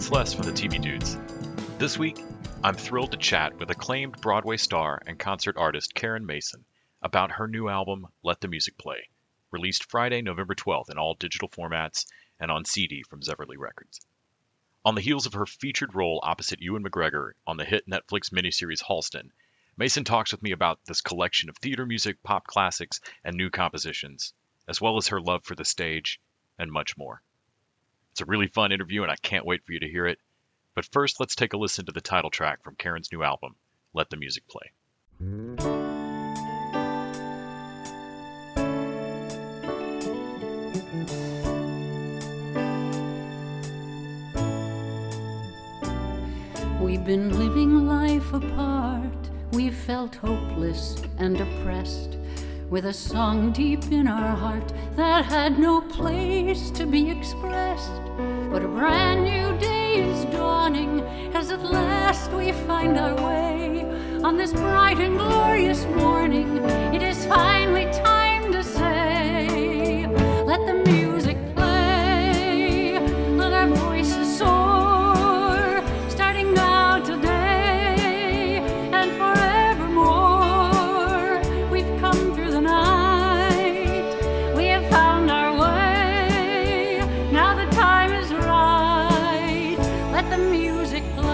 it's Les from the TV Dudes. This week, I'm thrilled to chat with acclaimed Broadway star and concert artist Karen Mason about her new album, Let the Music Play, released Friday, November 12th in all digital formats and on CD from Zevely Records. On the heels of her featured role opposite Ewan McGregor on the hit Netflix miniseries Halston, Mason talks with me about this collection of theater music, pop classics, and new compositions, as well as her love for the stage and much more. It's a really fun interview, and I can't wait for you to hear it. But first, let's take a listen to the title track from Karen's new album, Let the Music Play. We've been living life apart. We've felt hopeless and oppressed, with a song deep in our heart that had no place to be expressed. But a brand new day is dawning as at last we find our way. On this bright and glorious morning, it is finally time to say, let the music play, let our voices soar, starting now today and forevermore. We've come through the night, we have found our way, now the time is right, let the music play.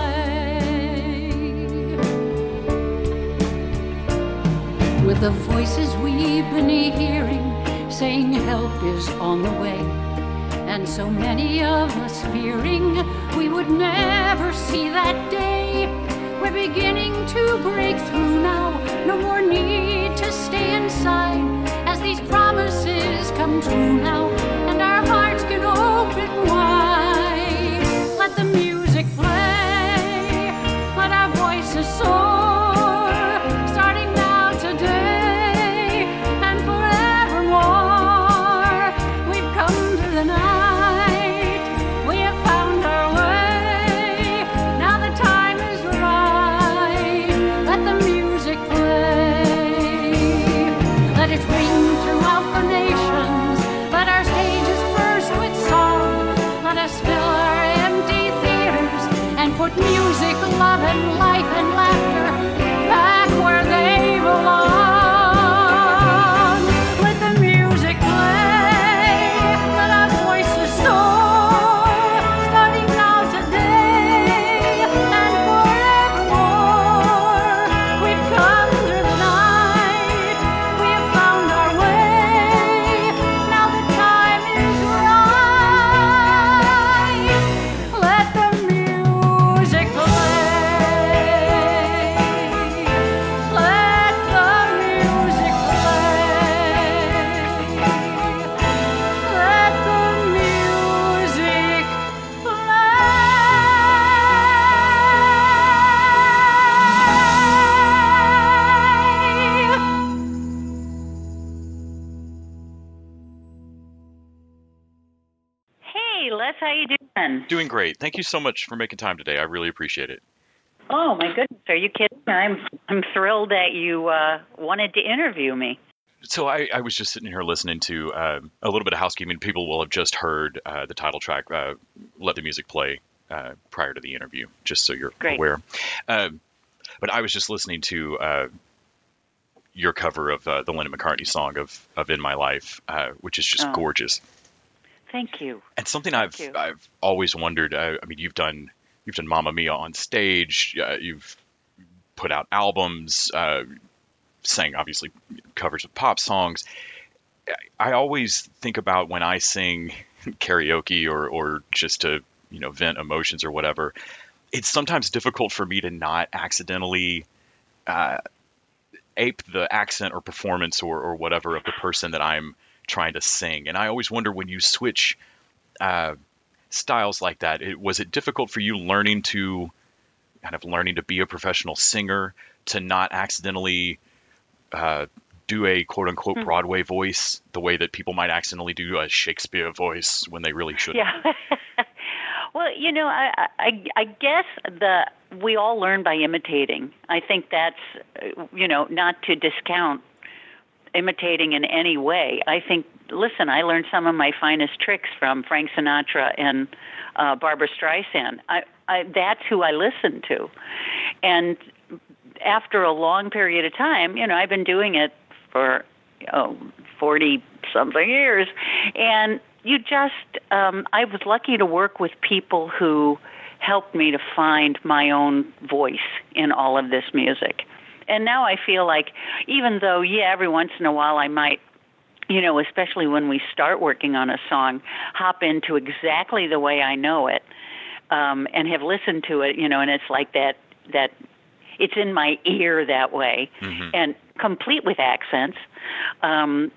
With the voices we've been hearing, saying help is on the way, and so many of us fearing we would never see that day, we're beginning to break through now, no more need to stay inside, as these promises come true now, and our hearts can open wide. Let the music play, let our voices soar, starting now today and forevermore. We've come through the night, we have found our way, now the time is right, let the music play. Let it ring throughout the nations, let our stages burst with song, let us fill our empty theaters and put music, love and life and laughter back where they belong. Let the music play, let our voices soar, starting now today and forevermore. We've come through the night, we have found our way, now the time is right. Let the music play. Let the music play. Let the music Hey, Les, how you doing? Doing great. Thank you so much for making time today. I really appreciate it. Oh my goodness, are you kidding? I'm thrilled that you wanted to interview me. So I was just sitting here listening to a little bit of housekeeping. People will have just heard the title track, Let the Music Play, prior to the interview, just so you're Great. aware. But I was just listening to your cover of the Lennon McCartney song of In My Life, which is just Oh. gorgeous. Thank you. And something Thank you. I've always wondered. I mean, you've done Mamma Mia on stage. You've put out albums, sang obviously covers of pop songs. I always think about when I sing karaoke or just to vent emotions or whatever. It's sometimes difficult for me to not accidentally ape the accent or performance or whatever of the person that I'm trying to sing. And I always wonder, when you switch styles like that, was it difficult for you learning to be a professional singer, to not accidentally do a quote unquote Broadway voice the way that people might accidentally do a Shakespeare voice when they really shouldn't? Yeah. Well, I guess we all learn by imitating. I think that's, not to discount imitating in any way. I think listen, I learned some of my finest tricks from Frank Sinatra and Barbra Streisand. That's who I listened to. And after a long period of time, I've been doing it for 40-something years, and I was lucky to work with people who helped me to find my own voice in all of this music. And now I feel like, even though, every once in a while I might, especially when we start working on a song, hop into exactly the way I know it, and have listened to it, and it's like that it's in my ear that way, and complete with accents. Now,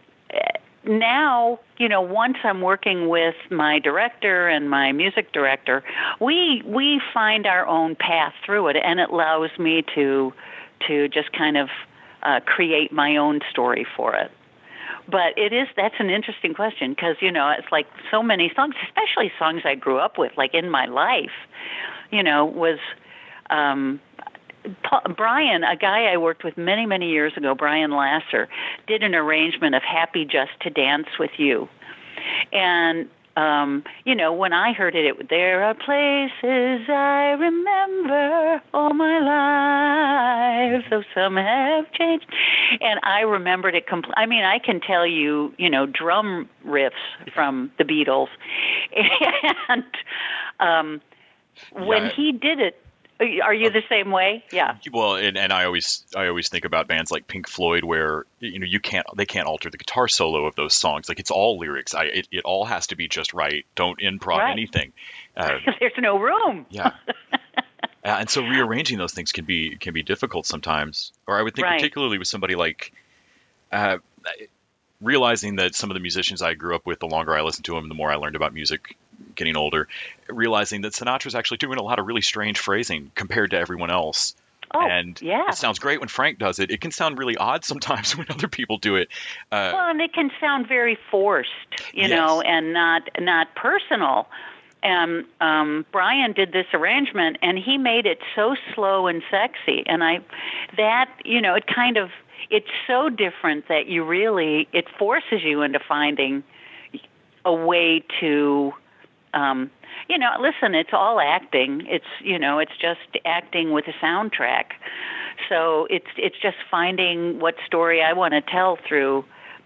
once I'm working with my director and my music director, we find our own path through it, and it allows me to just kind of create my own story for it. But that's an interesting question, because, it's like so many songs, especially songs I grew up with, like in my life, was Brian, a guy I worked with many, many years ago, Brian Lasser, did an arrangement of Happy Just to Dance with You. And, when I heard it, there are places I remember all my life, though some have changed. And I remembered it completely. I can tell you, drum riffs from the Beatles. And when he did it, are you the same way? Yeah. Well, and I always think about bands like Pink Floyd, where they can't alter the guitar solo of those songs. Like, it's all lyrics. It all has to be just right. Don't improv anything. There's no room. Yeah. And so rearranging those things can be difficult sometimes. Or I would think particularly with somebody like realizing that some of the musicians I grew up with, the longer I listened to them, the more I learned about music getting older, realizing that Sinatra's actually doing a lot of really strange phrasing compared to everyone else. Oh, and it sounds great when Frank does it. It can sound really odd sometimes when other people do it. Well, and it can sound very forced, and not personal. Brian did this arrangement, and he made it so slow and sexy. And it's so different that it forces you into finding a way to, listen, it's all acting. It's just acting with a soundtrack. So it's just finding what story I want to tell through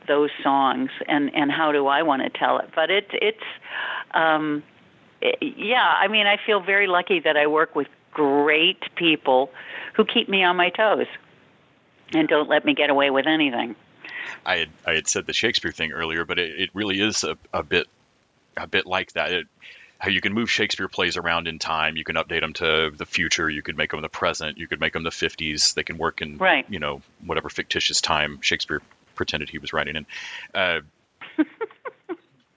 those songs, and how do I want to tell it. But I feel very lucky that I work with great people who keep me on my toes and don't let me get away with anything. I had said the Shakespeare thing earlier, but it really is a bit like that. How you can move Shakespeare plays around in time. You can update them to the future. You could make them the present. You could make them the 50s. They can work in whatever fictitious time Shakespeare pretended he was writing in.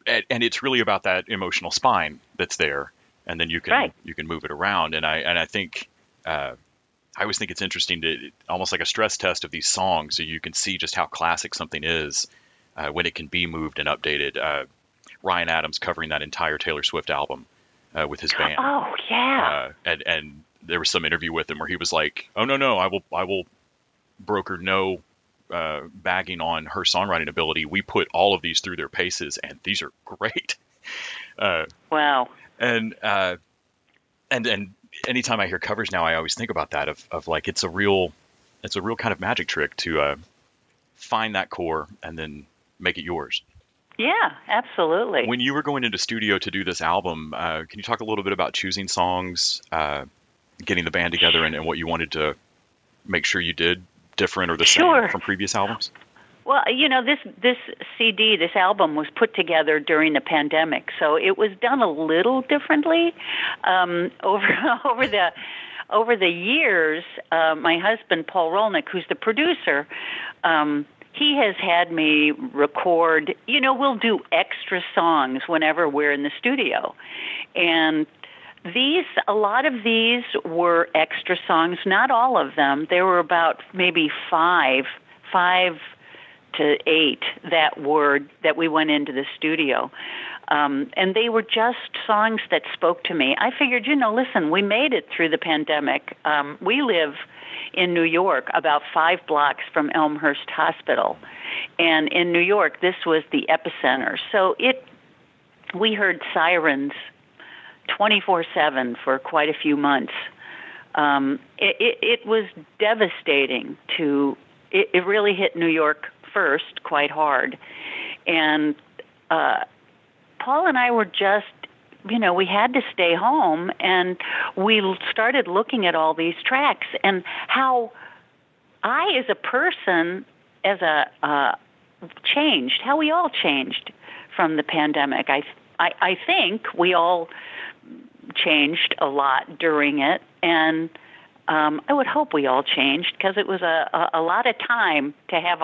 And it's really about that emotional spine that's there, and then you can move it around. And I think I always think it's interesting to almost like a stress test of these songs, so you can see just how classic something is when it can be moved and updated. Ryan Adams covering that entire Taylor Swift album with his band. Oh yeah. And there was some interview with him where he was like, "Oh no, I will broker no bagging on her songwriting ability. We put all of these through their paces, and these are great." Wow. And anytime I hear covers now, I always think about that of like it's a real kind of magic trick to find that core and then make it yours. Yeah, absolutely. When you were going into studio to do this album, can you talk a little bit about choosing songs, getting the band together, and what you wanted to make sure you did different or the same from previous albums? Well, this CD, this album was put together during the pandemic, so it was done a little differently. Over the years, my husband, Paul Rolnick, who's the producer, he has had me record, we'll do extra songs whenever we're in the studio. And a lot of these were extra songs, not all of them. There were about maybe five to 8 that we went into the studio. And they were just songs that spoke to me. I figured, listen, we made it through the pandemic. We live in New York, about 5 blocks from Elmhurst Hospital. And in New York, this was the epicenter. So we heard sirens 24/7 for quite a few months. It was devastating it really hit New York first quite hard. And Paul and I were just, we had to stay home, and we started looking at all these tracks and how I, as a person, changed, how we all changed from the pandemic. I think we all changed a lot during it, and I would hope we all changed, because it was a lot of time to have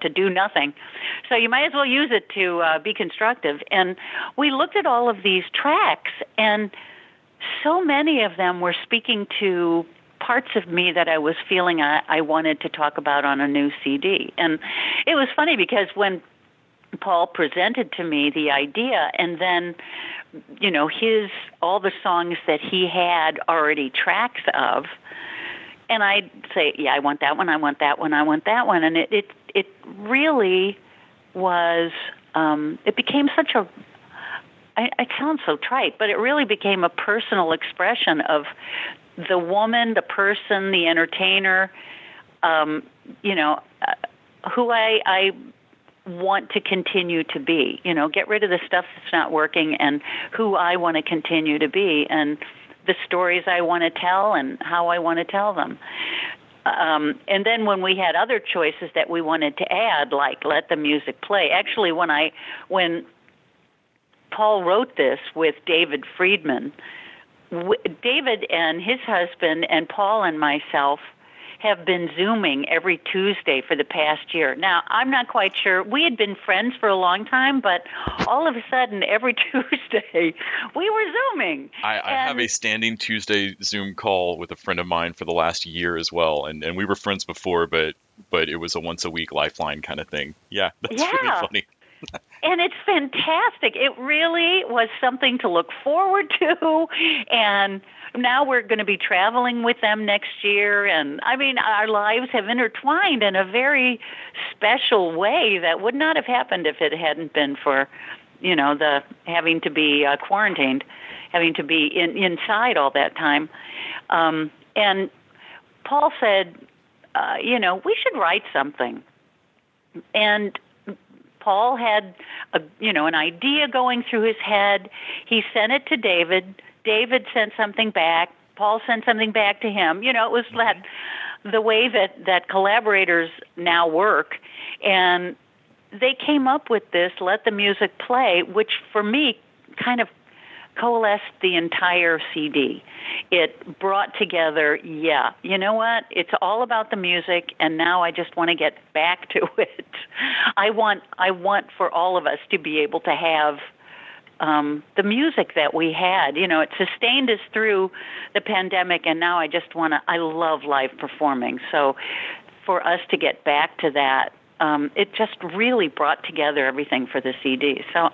to do nothing. So you might as well use it to be constructive. And we looked at all of these tracks, and so many of them were speaking to parts of me that I was feeling I wanted to talk about on a new CD. And it was funny, because when Paul presented to me the idea, and then all the songs that he had already tracks of, and I'd say, yeah, I want that one, I want that one, I want that one, and it really was. It became such a. It sounds so trite, but it really became a personal expression of the woman, the person, the entertainer, who I want to continue to be, get rid of the stuff that's not working, and who I want to continue to be, and the stories I want to tell and how I want to tell them. And then when we had other choices that we wanted to add, like let the music play. Actually, when Paul wrote this with David Friedman, David and his husband and Paul and myself have been Zooming every Tuesday for the past year. Now, I'm not quite sure. We had been friends for a long time, but all of a sudden, every Tuesday, we were Zooming. I have a standing Tuesday Zoom call with a friend of mine for the last year as well, and we were friends before, but it was a once-a-week lifeline kind of thing. Yeah, that's really funny. And it's fantastic. It really was something to look forward to, and now we're going to be traveling with them next year, and I mean, our lives have intertwined in a very special way that would not have happened if it hadn't been for, the having to be quarantined, having to be inside all that time. And Paul said, we should write something. And Paul had an idea going through his head. He sent it to David. David sent something back. Paul sent something back to him. It was the way that collaborators now work. And they came up with this, Let the Music Play, which for me kind of coalesced the entire CD. It brought together, you know what? It's all about the music, and now I just want to get back to it. I want for all of us to be able to have the music that we had. It sustained us through the pandemic, and now I love live performing. So for us to get back to that, it just really brought together everything for the CD. So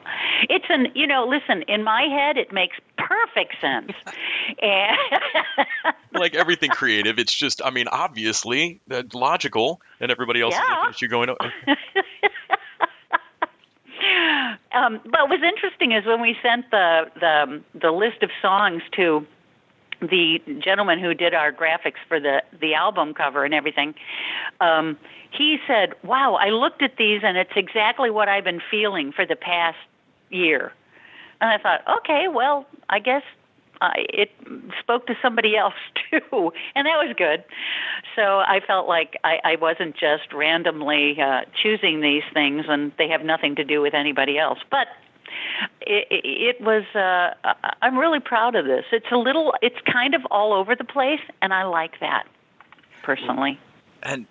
it's listen, in my head, it makes perfect sense. And like everything creative, it's just, obviously, logical, and everybody else is looking at you going, oh. But what was interesting is when we sent the list of songs to the gentleman who did our graphics for the album cover and everything, he said, wow, I looked at these and it's exactly what I've been feeling for the past year. And I thought, okay, well, I guess it spoke to somebody else too, and that was good. So I felt like I wasn't just randomly choosing these things, and they have nothing to do with anybody else. But it was. I'm really proud of this. It's kind of all over the place, and I like that personally. And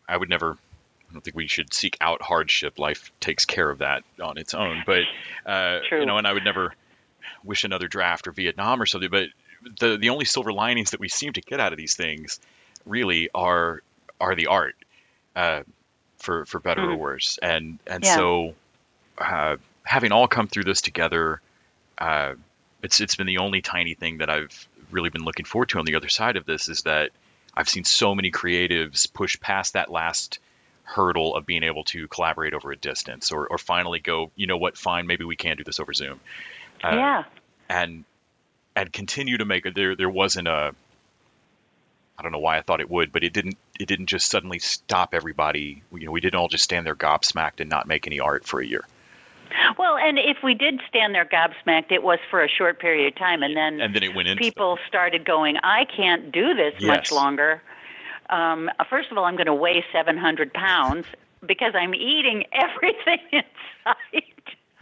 I would never. I don't think we should seek out hardship. Life takes care of that on its own. But True. And I would never wish another draft or Vietnam or something. But the only silver linings that we seem to get out of these things really are the art, for better or worse. And so having all come through this together, it's been the only tiny thing that I've really been looking forward to on the other side of this, is that I've seen so many creatives push past that last hurdle of being able to collaborate over a distance, or finally go, you know what, fine, maybe we can do this over Zoom. And continue to make it. There wasn't a, I don't know why I thought it would, but it didn't just suddenly stop everybody. We didn't all just stand there gobsmacked and not make any art for a year. Well, and if we did stand there gobsmacked, it was for a short period of time, and then it went into people started going, I can't do this much longer. First of all, I'm going to weigh 700 pounds because I'm eating everything in sight.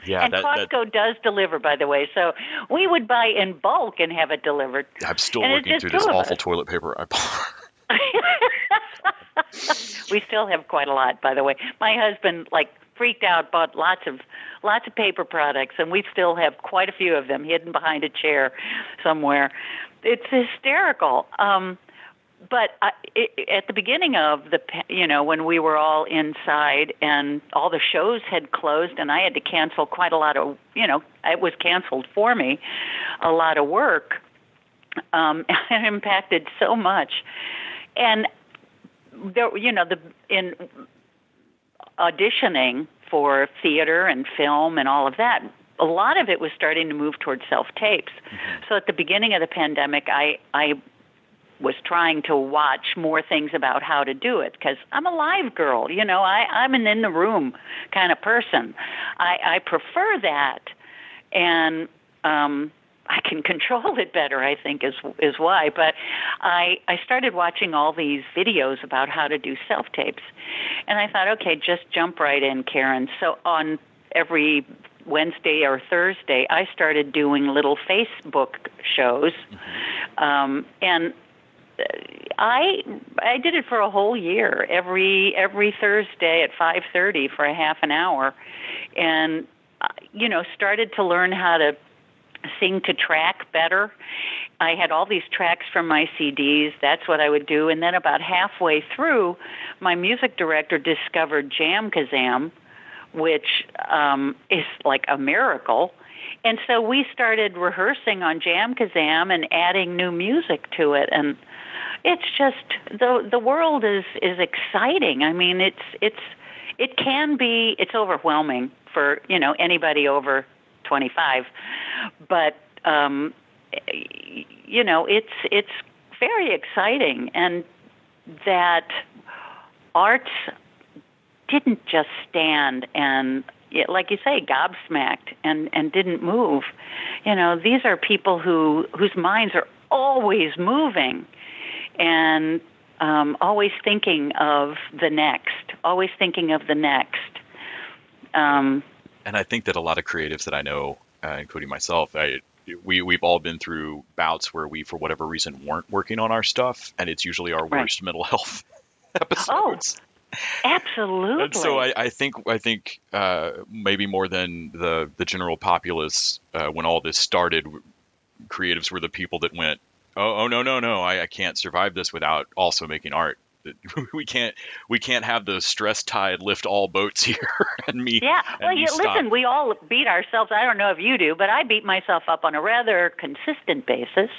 Yeah, and Costco does deliver, by the way. So we would buy in bulk and have it delivered. I'm still working through this awful toilet paper I bought. We still have quite a lot, by the way. My husband freaked out, bought lots of paper products, and we still have quite a few of them hidden behind a chair somewhere. It's hysterical. But at the beginning of when we were all inside and all the shows had closed and I had to cancel quite a lot of, it was canceled for me, a lot of work. It impacted so much. And there, in auditioning for theater and film and all of that, a lot of it was starting to move towards self-tapes. Mm-hmm. So at the beginning of the pandemic, I was trying to watch more things about how to do it because I'm a live girl. I'm an in-the-room kind of person. I prefer that, and I can control it better, I think, is why. But I started watching all these videos about how to do self-tapes, and I thought, okay, just jump right in, Karen. So on every Wednesday or Thursday, I started doing little Facebook shows, and I did it for a whole year, every Thursday at 5:30 for a half an hour, and started to learn how to sing to track better. I had all these tracks from my CDs. That's what I would do, and then about halfway through, my music director discovered Jam Kazam, which is like a miracle. And so we started rehearsing on Jam Kazam and adding new music to it, and it's just the world is exciting. I mean, it can be, it's overwhelming for anybody over 25, but it's very exciting, and that arts didn't just stand and, like you say, gobsmacked and didn't move. These are people whose minds are always moving and always thinking of the next. And I think that a lot of creatives that I know, including myself, we've all been through bouts where we, for whatever reason, weren't working on our stuff, and it's usually our worst mental health episodes. Oh, absolutely. And so I think maybe more than the general populace, when all this started, creatives were the people that went, oh no, I can't survive this without also making art. We can't have the stress tide lift all boats here. Listen, we all beat ourselves. I don't know if you do, but I beat myself up on a rather consistent basis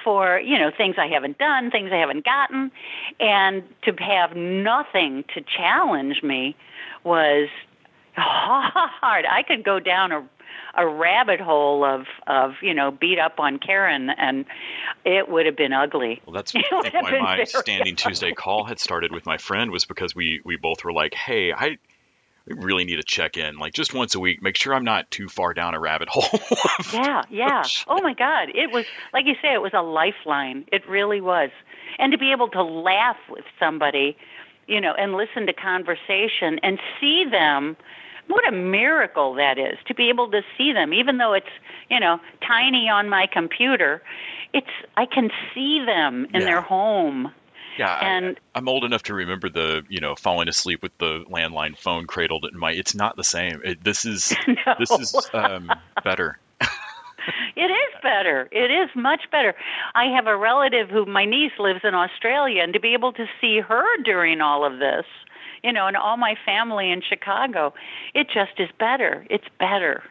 for things I haven't done, things I haven't gotten, and to have nothing to challenge me was hard. I could go down a rabbit hole of beat up on Karen, and it would have been ugly. Well, that's why my Standing Tuesday call had started with my friend, was because we both were like, hey, we really need to check in, like just once a week, make sure I'm not too far down a rabbit hole. Yeah. Oh my God. It was, like you say, it was a lifeline. It really was. And to be able to laugh with somebody, and listen to conversation and see them. What a miracle that is, to be able to see them, even though it's, tiny on my computer. I can see them in their home. Yeah, and I'm old enough to remember the, falling asleep with the landline phone cradled in my. It's not the same. This is better. It is better. It is much better. I have a relative my niece lives in Australia, and to be able to see her during all of this, and all my family in Chicago, it just is better. It's better.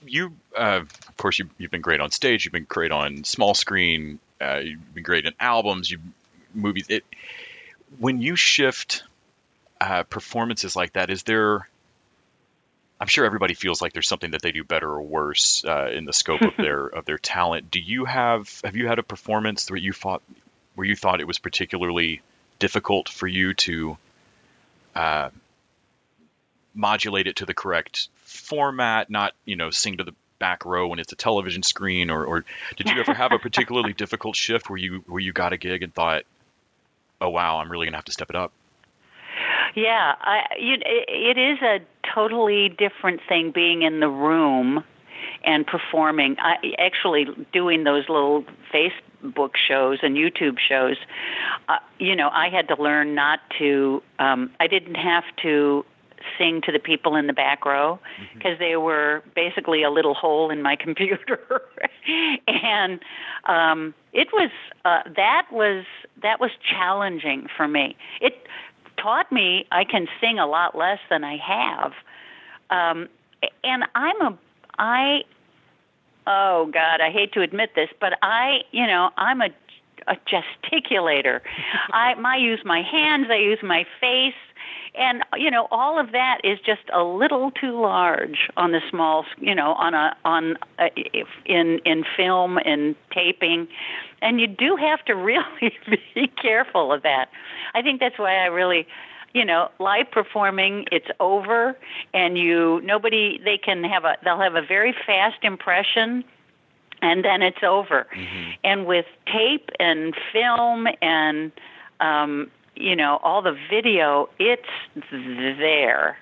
You, of course, you've been great on stage. You've been great on small screen. You've been great in albums. You've movies. When you shift performances like that, is there? I'm sure everybody feels like there's something that they do better or worse in the scope of their talent. Have you had a performance where you thought it was particularly difficult for you to modulate it to the correct format, not, sing to the back row when it's a television screen, or did you ever have a particularly difficult shift where you got a gig and thought, oh wow, I'm really gonna have to step it up? Yeah, it is a totally different thing being in the room and performing. Actually doing those little Facebook shows and YouTube shows, I had to learn not to, I didn't have to sing to the people in the back row because they were basically a little hole in my computer. And it was that was challenging for me. It taught me I can sing a lot less than I have. And oh God, I hate to admit this, but I'm a gesticulator. I use my hands, I use my face, and all of that is just a little too large on the small, in film and taping, and you do have to really be careful of that. I think that's why I really, live performing, it's over, and they'll have a very fast impression, and then it's over. And with tape and film and all the video, it's there.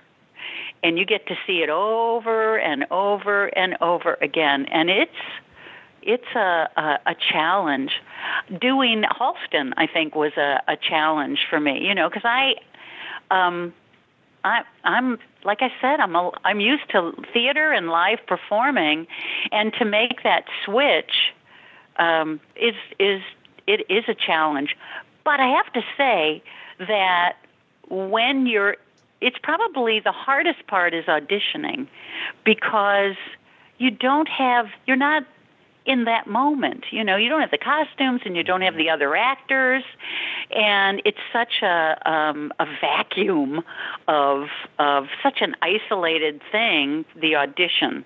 And you get to see it over and over and over again. And it's a challenge. Doing Halston, I think, was a challenge for me, because I'm like I said, I'm used to theater and live performing, and to make that switch is a challenge. But I have to say that it's probably the hardest part is auditioning, because you're not in that moment. You don't have the costumes, and you don't have the other actors, and it's such a vacuum of such an isolated thing, the audition.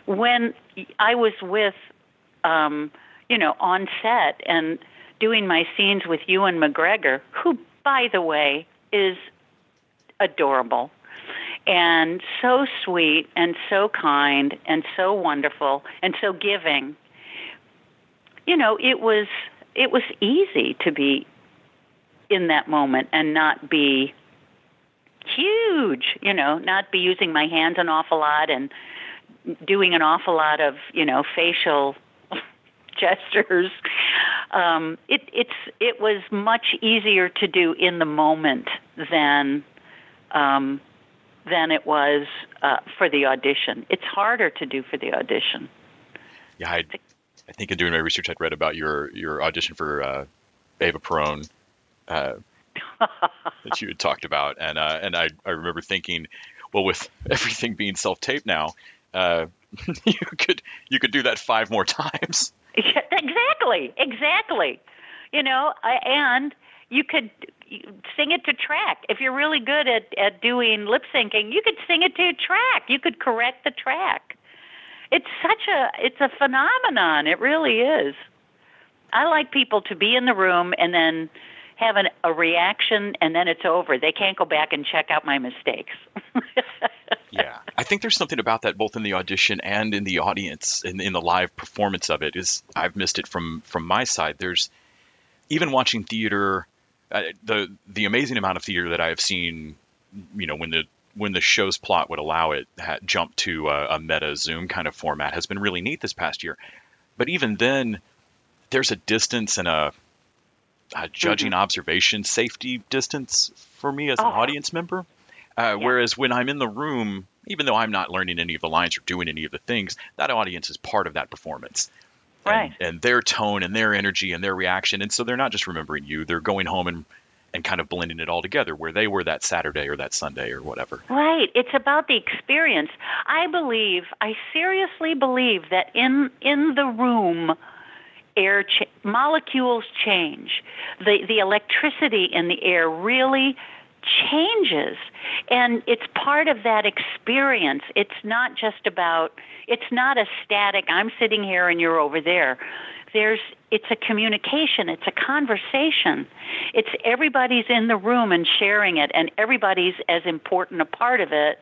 When I was with, on set and doing my scenes with Ewan McGregor, who, by the way, is adorable and so sweet and so kind and so wonderful and so giving. It was easy to be in that moment and not be huge, not be using my hands an awful lot and doing an awful lot of, facial gestures. It was much easier to do in the moment than it was for the audition. It's harder to do for the audition. Yeah, I think in doing my research, I'd read about your audition for Eva Peron that you had talked about, and I remember thinking, well, with everything being self-taped now, you could do that 5 more times. Yeah, exactly. And you could sing it to track. If you're really good at doing lip syncing, you could sing it to track. You could correct the track. It's a phenomenon. It really is. I like people to be in the room and then have a reaction, and then it's over. They can't go back and check out my mistakes. Yeah, I think there's something about that both in the audition and in the audience, in the live performance of it. I've missed it from my side. There's, even watching theater, the amazing amount of theater that I have seen, when the show's plot would allow it, jump to a meta Zoom kind of format, has been really neat this past year. But even then, there's a distance and a judging observation safety distance for me as an audience member. Whereas when I'm in the room, even though I'm not learning any of the lines or doing any of the things, that audience is part of that performance. Right. And their tone and their energy and their reaction. And so they're not just remembering you, they're going home and kind of blending it all together where they were that Saturday or that Sunday or whatever. Right. It's about the experience. I seriously believe that in the room, molecules change. The electricity in the air really changes, and it's part of that experience. It's not a static, I'm sitting here and you're over there. It's a communication, it's a conversation. It's everybody's in the room and sharing it, and everybody's as important a part of it.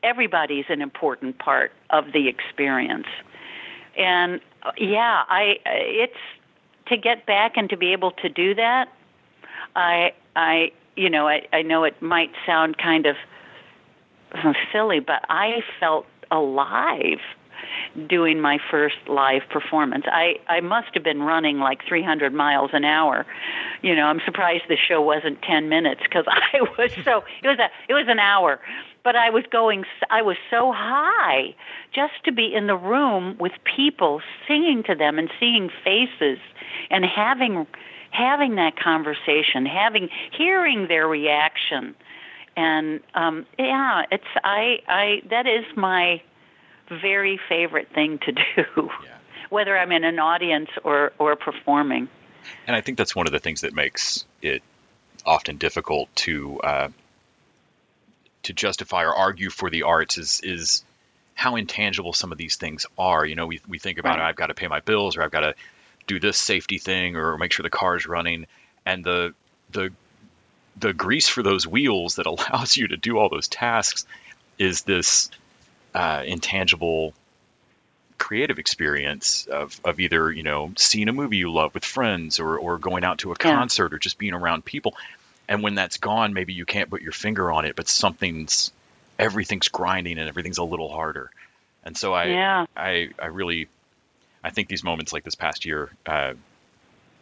Everybody's an important part of the experience. And it's to get back and to be able to do that. I know it might sound kind of silly, but I felt alive doing my first live performance. I must have been running like 300 miles an hour. I'm surprised the show wasn't 10 minutes because it was an hour. But I was so high just to be in the room with people, singing to them and seeing faces and having that conversation, hearing their reaction. And that is my very favorite thing to do, whether I'm in an audience or performing. And I think that's one of the things that makes it often difficult to justify or argue for the arts is how intangible some of these things are. We think about I've got to pay my bills, or I've got to do this safety thing, or make sure the car's running, and the grease for those wheels that allows you to do all those tasks is this intangible creative experience of either seeing a movie you love with friends, or going out to a concert, or just being around people. And when that's gone, maybe you can't put your finger on it, but everything's grinding and everything's a little harder. And so I think these moments like this past year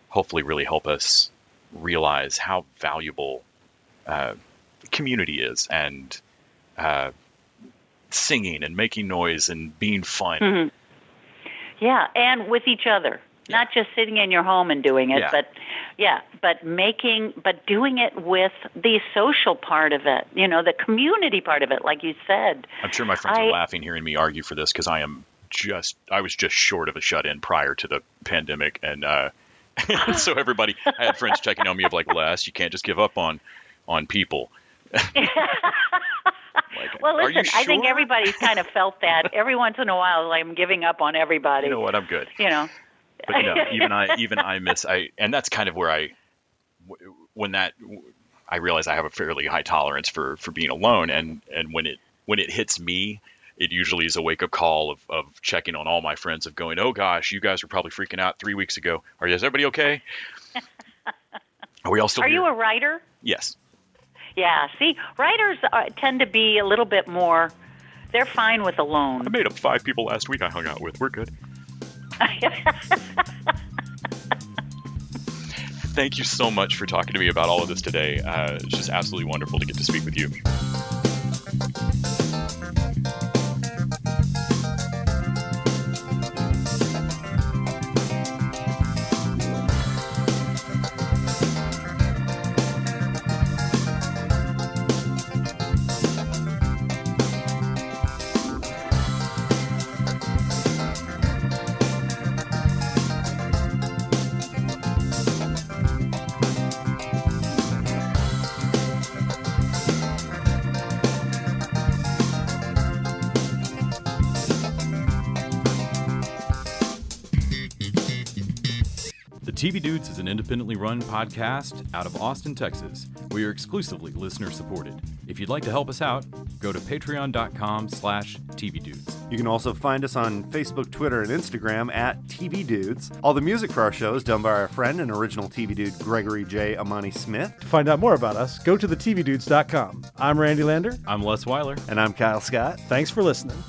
hopefully really help us realize how valuable community is, and singing and making noise and being fun. Mm-hmm. Yeah, and with each other. Not just sitting in your home and doing it, but doing it with the social part of it, the community part of it, like you said. I'm sure my friends are laughing hearing me argue for this, because I was just short of a shut-in prior to the pandemic, and so I had friends checking on me of like, Les, you can't just give up on people. Well, listen, I think everybody's kind of felt that every once in a while. Like, I'm giving up on everybody. You know what? I'm good. But even I miss, and that's kind of where I realize I have a fairly high tolerance for being alone, and when it hits me, it usually is a wake up call of checking on all my friends, of going, oh gosh, you guys were probably freaking out 3 weeks ago. Is everybody okay? Are we all still here? Are you a writer? Yes. Yeah. See, writers tend to be a little bit more. They're fine with alone. I made up 5 people last week I hung out with. We're good. Thank you so much for talking to me about all of this today. It's just absolutely wonderful to get to speak with you. TV Dudes is an independently run podcast out of Austin, Texas. We are exclusively listener supported. If you'd like to help us out, go to patreon.com/TVDudes. You can also find us on Facebook, Twitter, and Instagram at TV Dudes. All the music for our show is done by our friend and original TV Dude, Gregory J. Amani Smith. To find out more about us, go to thetvdudes.com. I'm Randy Lander. I'm Les Weiler. And I'm Kyle Scott. Thanks for listening.